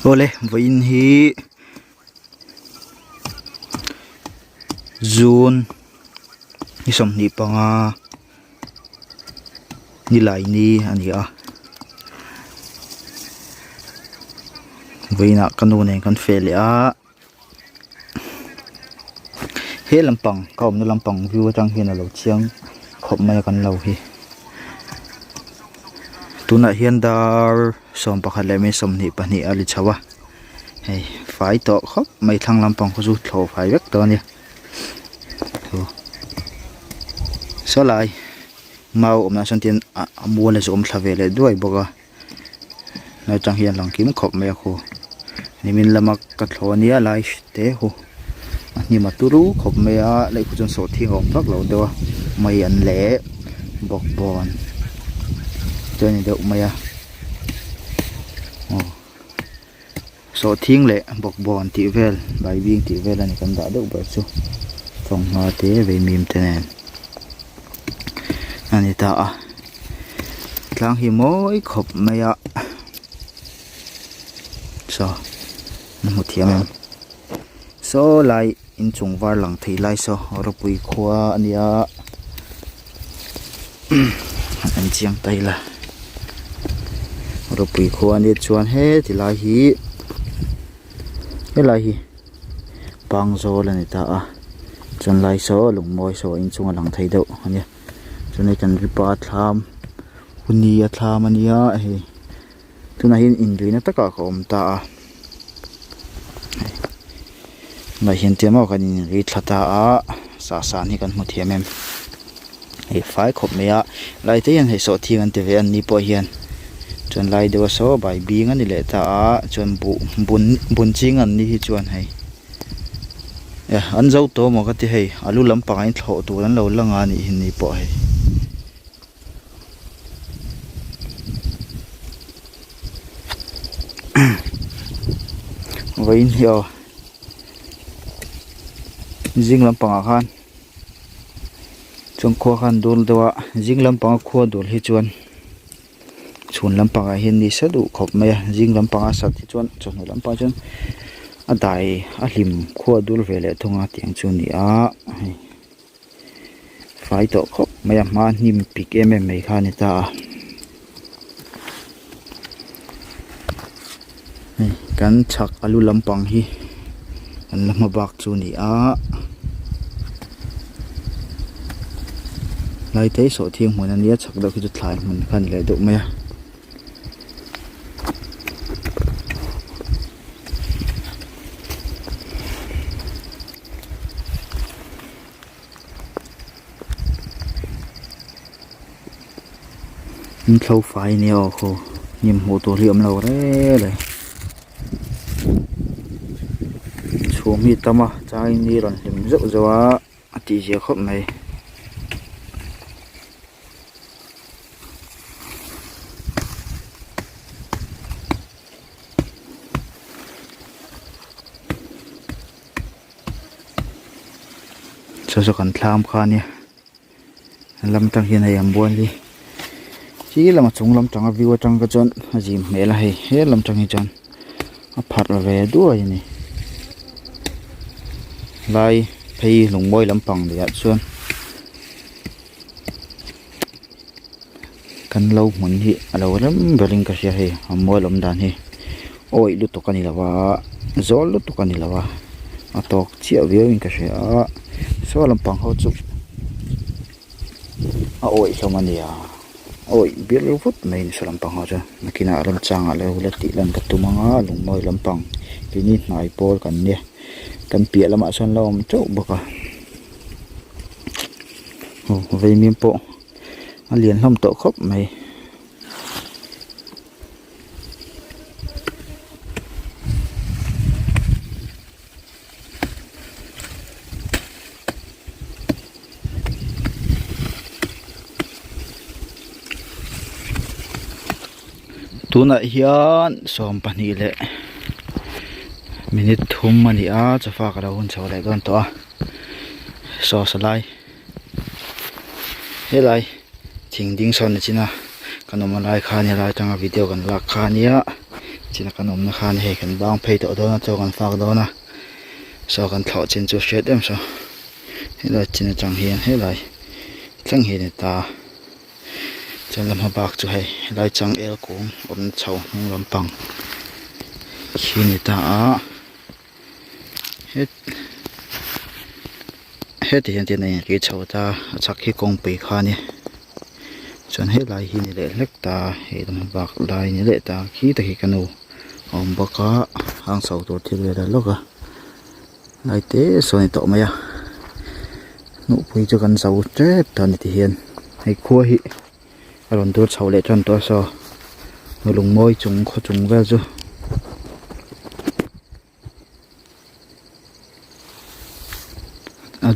Ole vain hi June isom ni panga Nilaini ania vaina kanune kan fele a he lampang Khawp na lampang view atang hian alo chiang Khawp mai kan lo hi tuna hian dar som pakhat le me som ni pani ali chawa hei fai to Khawp mai thlang lampang khu chu Thlo fai vek to ni so lai mau om na san tin amu le zom thavele duai boga na chang hian lang kim Khawp mai khu nimin lamak ka Thlo nia lai te hu ni maturu Khawp mai a lai khu chon so thing om tak lo dewa mai an le bok bon chani deuh mai a so thing le bok bon ti vel bai bing ti vel ani kan da deuh ba chu phong ma te ve mim te nen ani ta a tlang hi moi Khawp mai a so mu thiam em so lai in chung war lang thei lai so ropui khua ania an chiang tai la ropui khua ni chuan he ti lai hi he lai hi pang zo la ni ta a chon lai so lung moi so in chung lang thei deuh ania chon kan ripa thlam huni a thlam ania he tuna hin in duina taka ka om ta a na hian te mo kan in ri thlata a sa sa ni kan mu thiam em hei fai Khawp mai a lai te hian hei so thing an te ve an ni po hian chon lai dewa so bai bing ani le ta a chon bun ching an ni hi chuan hei an zo to mo ka ti hei alu lampang in Thlo tu an lo langa ni hin ni po hei vain hi o jing lampang a khan chung khua khan dul dewa jing lampang a khua dul hi chuan chhun lampang a hin ni sadu Khawp mai a jing lampang a sat hi chuan chhun lampang chuan a dai a hlim khua dul vele thunga tiang chu ni a fai to Khawp mai a ma Hnim pik em mai kha ni ta kan chak alu lampang hi an lama bak chu ni a lai te so thing hmun ania chak do ki chu thlai hmun khan le deuh mai a in Thlo fai ni o kho nim ho to riam lo re le mi tama chai ni ron lim zo zowa ati je Khawp mai so kan thlam kha ni lam tang hian ai am bon li chi lama chung lam tang a view tang ka chon ajim mela hei he lam tang hi chon a phat la ve duai ni lai phei lung moi lampang de chuan kan lo hmun hi alo lam bering ka sia he amoi lom dan hi oi lu to kani lawa zol lu to kani lawa atok chia viewing ka sia so lampang ho chu a oi somania oi bir lu fut mai ni so lampang ho cha nakina ram changa le hula ti lan ka tumanga lung moi lampang pini nai pol kan ni kan pia lama son lom chau baka ve mim po alien hlom to Khawp mai tuna hian som pani le minute thum mani a chafa ka rawun chho le don to a so salai helai thing ding son china kanoma lai kha ni lai tanga video kan la kha nia chỉ là cái ôm nó khan hay cần băng phê tổ đó cho con phao đó nè sau con thọ trên chỗ chết em sao hết là chỉ là chẳng hiền hết lại chẳng hiền này ta cho làm hợp bạc cho hay lại chẳng eo cũng ôm chậu không làm bằng khi người ta hết thì hiện tiền này cái chậu ta chắc khi công bị khan nhé cho hết lại hi lệ lek ta hệ làm bạc lại như lệ ta khi ta khi canu ông bác cá hàng sầu tổ thì về đó à lại thế số này tổ mày à nụ vui cho con sầu Trep thần thì hiền hay cua hi rồi tôi sầu lệ cho tôi so người lùng môi chúng có chúng về rồi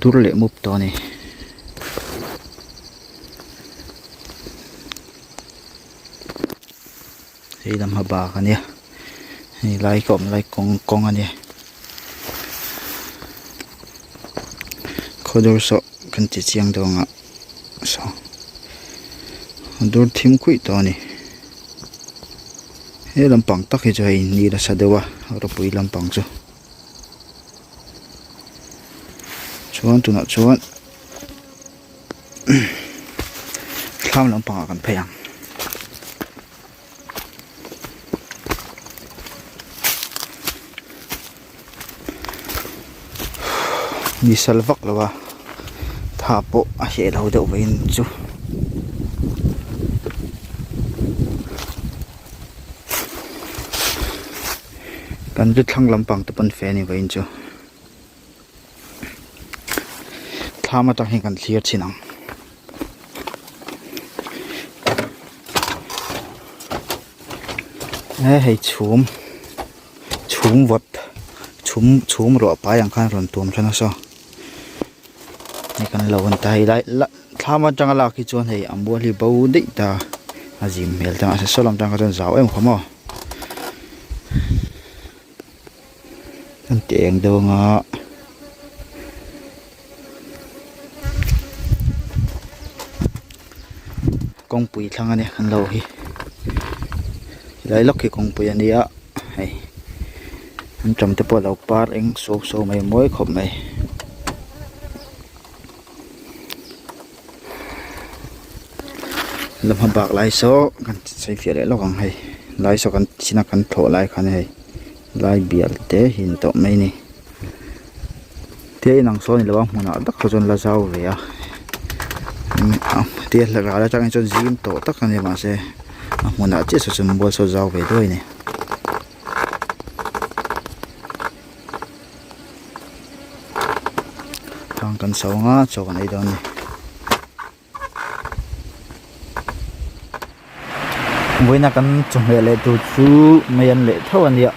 tôi lệ mục to này thì làm hợp bạc anh nhé lại cọm lại con anh nhé có đôi sợ cần chỉ chiang đâu ngạ sao đôi thêm quỷ to này hết làm bằng tắc thì chơi ni là sao đâu à rồi bùi làm bằng chứ chuan tụi nó chuan làm bằng cần phải đi salvak là ba thả bộ sẽ đâu đậu về chú cần rất thăng làm bằng tập bên phe này về chú thả mà ta hiện cần clear chi năng hay chùm vật chùm rõ bài yang khan ron tuam chana so ni kan lo an tai lai thama changa la ki chon hei ambo li bo dei ta azim mel ta ase solam tang ka chon zaw em khamo kan teng do nga kong pui thang ani kan lo hi lai lok ki kong pui ani a hei anh trồng tới bao lâu par anh số mày mới khop mày làm hầm bạc lại số cần xây phía để lo còn hay lại số cần xin cần thổ lại khăn hay lại biển té hình tổ mày nè thế năng số này là bao mà nó tất cả là rau về à tiền là ra cho anh cho zim tổ tất cả này mà sẽ mà nó chỉ sử dụng bao số rau về thôi nè cần sầu ngã cho con ấy đâu này với na cần trồng hệ lệ tu chú mấy anh lệ thâu anh ạ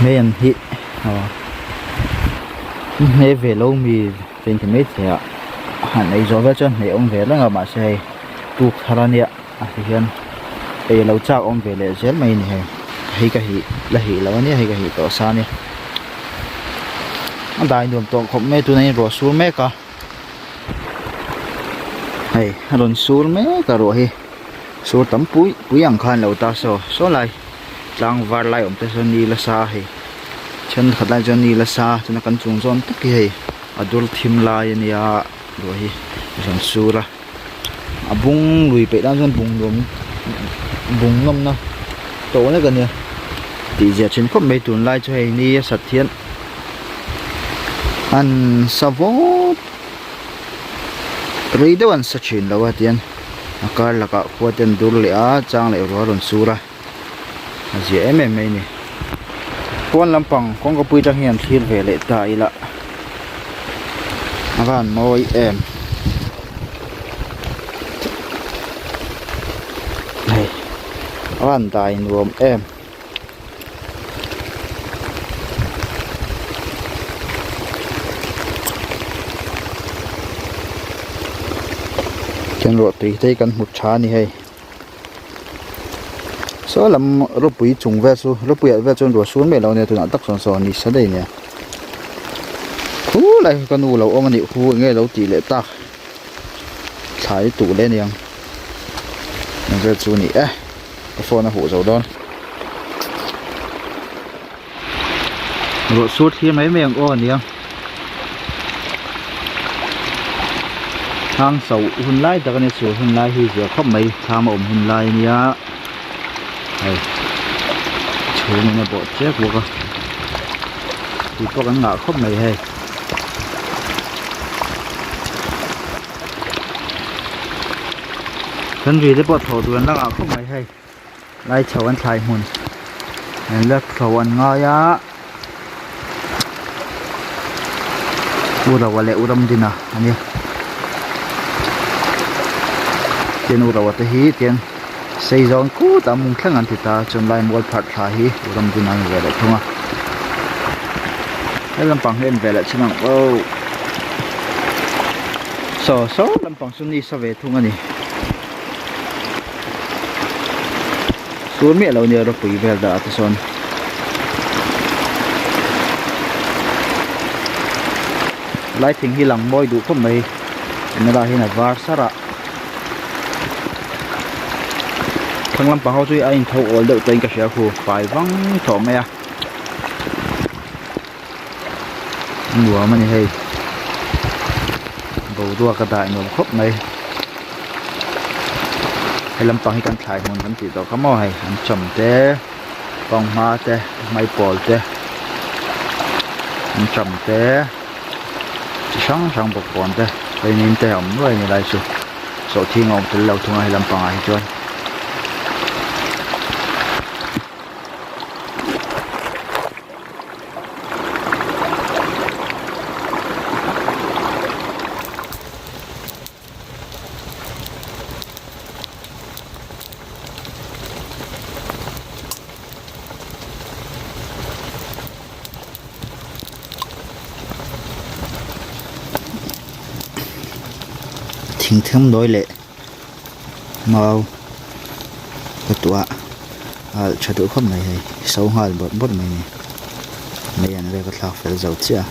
mấy anh hị mấy về lâu mì trên cái mấy thế ạ hẳn ấy do với chân này ông về là mà sẽ tu khá là nhẹ thì hiện bây lâu chắc ông về lệ rất mấy này hay cái hị là hị lâu nhé hay cái hị tỏ xa nhé anh đại đường tổ khổng mê tụi này rồi xuống mê cả hay rồi xuống mê cả rồi xuống tấm bụi ăn khan lâu ta số lại lang var lại ông ta số ni là xa hay chân khát lại cho ni là xa cho nó cần trùng zon tất kỳ hay adult thim lại nia rồi rồi xuống ra bung lùi bị đang dân bung ngâm nào tổ này gần nè tỷ giờ trên khóc mê tụi lại cho hay ni sạch thiên anh savot rồi đó anh sẽ chuyển đâu tiền cái là cả qua tiền đủ lẽ trang lại rồi sura dễ mềm này con làm bằng con có bùi trang hiện thiên về lệ tại là van môi em này van tài nuông em chân ruột tùy thấy cần một chá này hay số làm rốt bụi trùng ve số rốt bụi ve chân ruột xuống mẹ lâu này tụi nó tắc sòn đi sát đây nè hú lại con u lâu ôm anh điệu hú nghe lâu tỷ lệ tắc thái tủ lên đi không ve chú nỉ cái phone nó hổ dầu đòn rồi suốt khi mấy miệng ô nhỉ hàng sầu hun lai ta cái số hun lai hi giờ không mấy tham ôm hun lai nhá đây chú mình bộ chết của con thì có cái ngã không mấy hay thân vì để bộ thổ tuần ngã không mấy hay lai chầu ăn thay hun nên là khẩu ăn ngon á ura wale uram dina ani tiền ura wate hi tiền sei zon ku ta mung thlang an ti ta chon lai mol phat tha hi uram dina ni vele thunga ai lampang hen vele chinang o so lampang suni sa ve thunga ni sur mi lo ni ro pui vel da ta son lai thing hi lang moi du khom mai nala hi na var sara thanglam pa ho chui a in tho ol deuh tein ka hria khu fai wang tho me a nuwa mani hei bo du ka dai nom khop mai helam pa hi kan thlai mon kan ti to kamo hai an chom te pong ma te mai pol te an chom te sáng bọc còn thế, đây nên thế ẩm rồi như này số thiên ngọc từ lâu thùng ai làm bằng ai chơi, thỉnh thơm đối lệ màu cái tụa cho tụi không này sâu hoa bớt này mấy anh đây có thao phải giàu chưa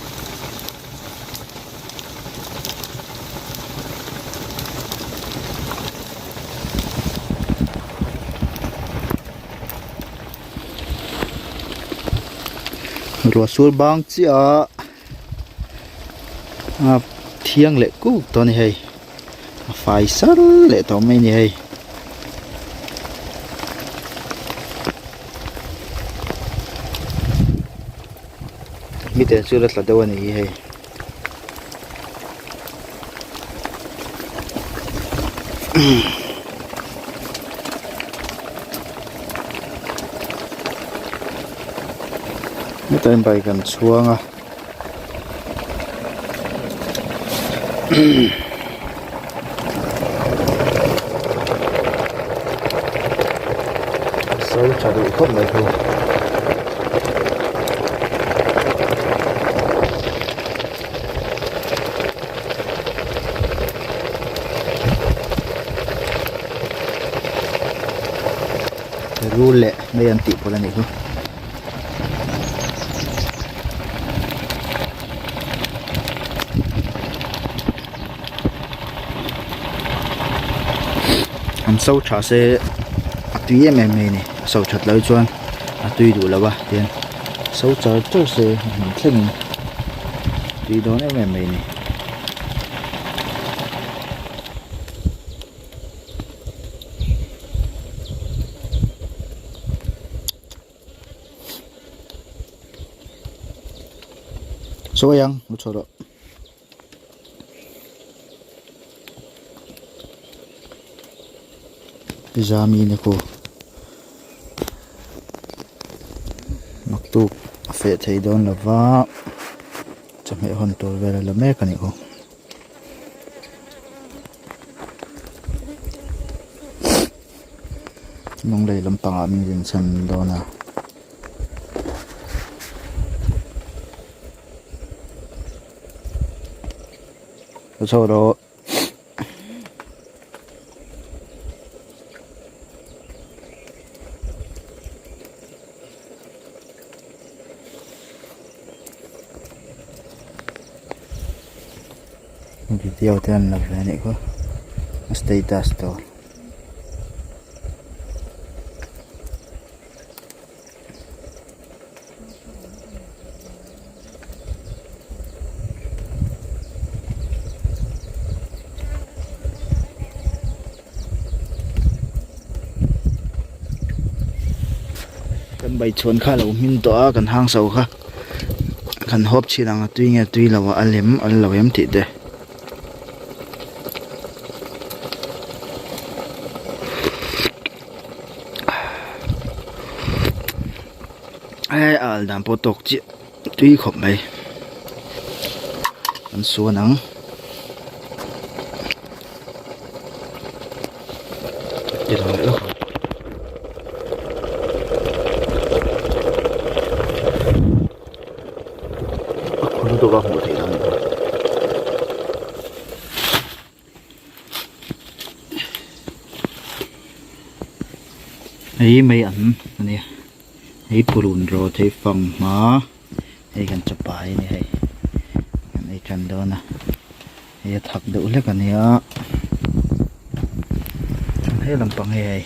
rồi xuống băng chưa thiêng lệ cũ to này hay phải sát lệ to mấy này hay mi tên chưa là đâu này hay mi tên bài gần xuống à sâu chả đủ không này thôi rule lệ mấy anh tị của này thôi anh sâu chả sẽ tùy em này sâu chặt lấy cho anh tùy đủ là ba tiền sâu chả cho sẽ mình thêm tùy đó em này số yang một số đó pijami này cô mặc tu phải thấy đón là vá chăm hệ hoàn toàn về là mẹ cái này cô mong đây làm tảng mình dần dần đó nè sau đó video tên là về này có status đó bay chuan kha lo min to a kan hang so kha kan hop chi rang tui nge tui lawa alem al lawem ti de ai al dam po tok chi tui khop mai an su nang đi rồi nữa con nó vào một thể nào ấy mấy ảnh nè ấy pulun rồi thấy phòng mà ấy cần chụp bài này ấy cần đâu nè ấy thật đủ lấy cái này thấy làm bằng nghề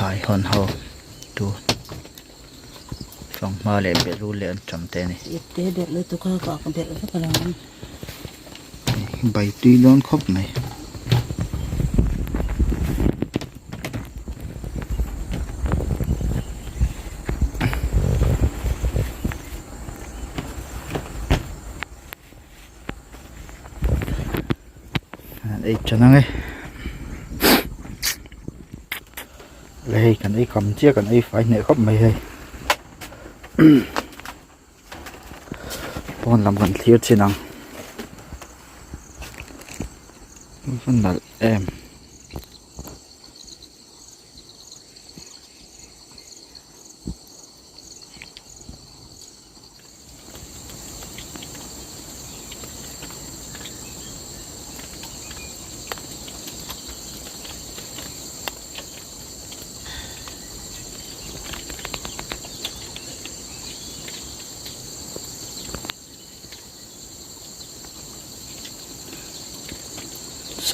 lại hòn hồ tu phòng mà lại bị ru lên chậm tên này để được lấy tụi con còn biết là rất là ngon bày tuy lớn khóc này đây cho nó nghe đây cần ấy cầm chiếc cần ấy phải nệ khóc mày đây con làm gần thiếu trên năng phân là em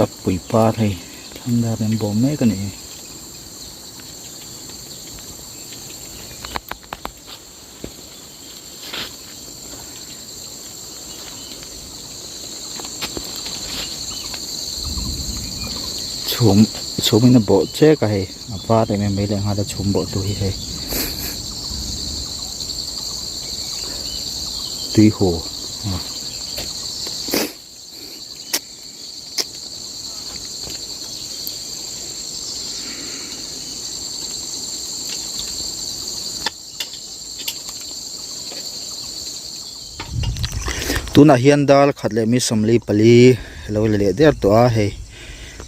sắp quỷ pa thầy tham gia bên bộ mấy cái này xuống bên bộ chết cái này pa thì mình mấy lần hai đã xuống bộ tuổi thầy tùy hồ tu na hian dal khat le mi somli pali lo le der to a he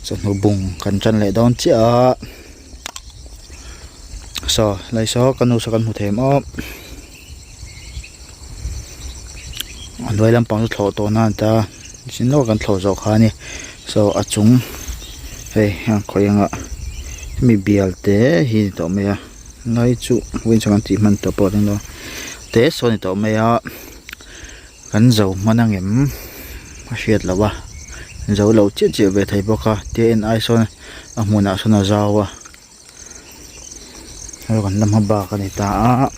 so no bung kan chan le don chia so lai so kanu so kan hu them o loi lam pang thlo to na ta sin no kan thlo zo kha ni so achung he ha khoyanga mi bial te hi to me a ngai chu win chang ti man to po ding lo te so ni to me a kan dầu mà năng em hiệt là ba dầu lâu chết chịu về thầy bọc à tiền ai son à mua nào son là giàu à rồi còn năm hộp bạc này ta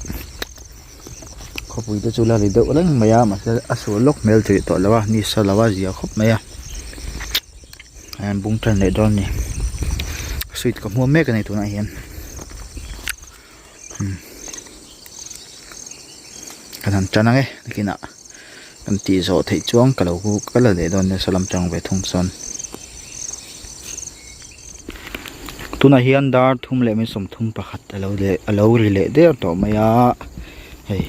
không biết tôi chú là đi đâu lắm mà mà sẽ số lốc mail thì tội là ba ni sao là ba gì khóc mày em bung chân lại đó nè suy có mua mấy cái này tụi này hiện cái thằng chân này cái nào anh tí rõ thấy chuông cả lâu cái là để đón để làm trong về thông son tu na hian dar thum le mi som thum pakhat alo ri le der to maya hei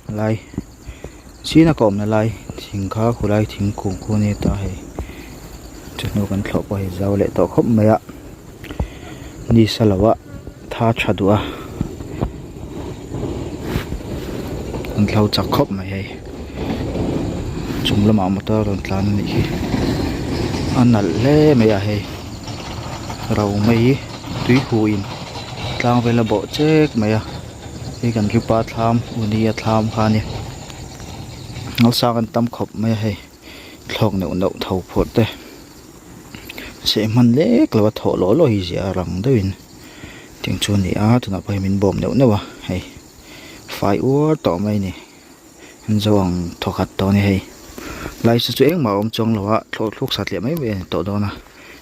lai sina kom na lai thing kha khulai thing kung khu ne ta hei chno kan thlo pa hei zaw le to khop maya ni salawa tha chadua anh thâu chặt khóc mày hay chúng là mà tao còn làm gì anh nãy lẽ mày à hay rau mày túi huỳnh làm về là bộ chết mày à khi cần kêu ba tham unia tham khan nè nó sang anh tâm khóc mày hay thòng nậu nậu thầu phốt đây sẽ man lẽ là thổ lỗ lôi gì à rằng đấy tiếng chuông này à tụi nó phải mình bom nậu nữa hay phải uống tỏ mày nè dòng thọ khát to này hay lại sự chuyện mà ông chồng là thuốc sạch liệm mấy về tổ đó nè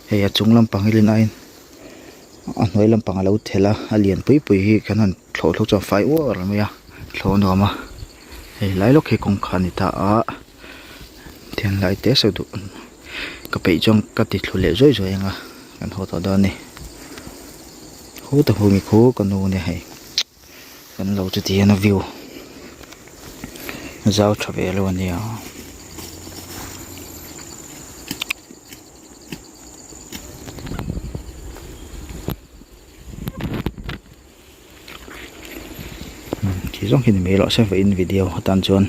hay chúng làm bằng cái lên anh a hnuai lampang a lo thela a lian pui pui hi kan han thlo cho fai war mai a thlo no ma hei lai lok hi kong khan ni ta a thian lai te so du ka pe jong ka ti thlu le zoi zoi anga kan ho to da ni hu ta hu mi khu kan nu ne hei kan lo chu ti na view zau thave lo ni a chỉ giống khi mình lo sẽ phải in video tan chuan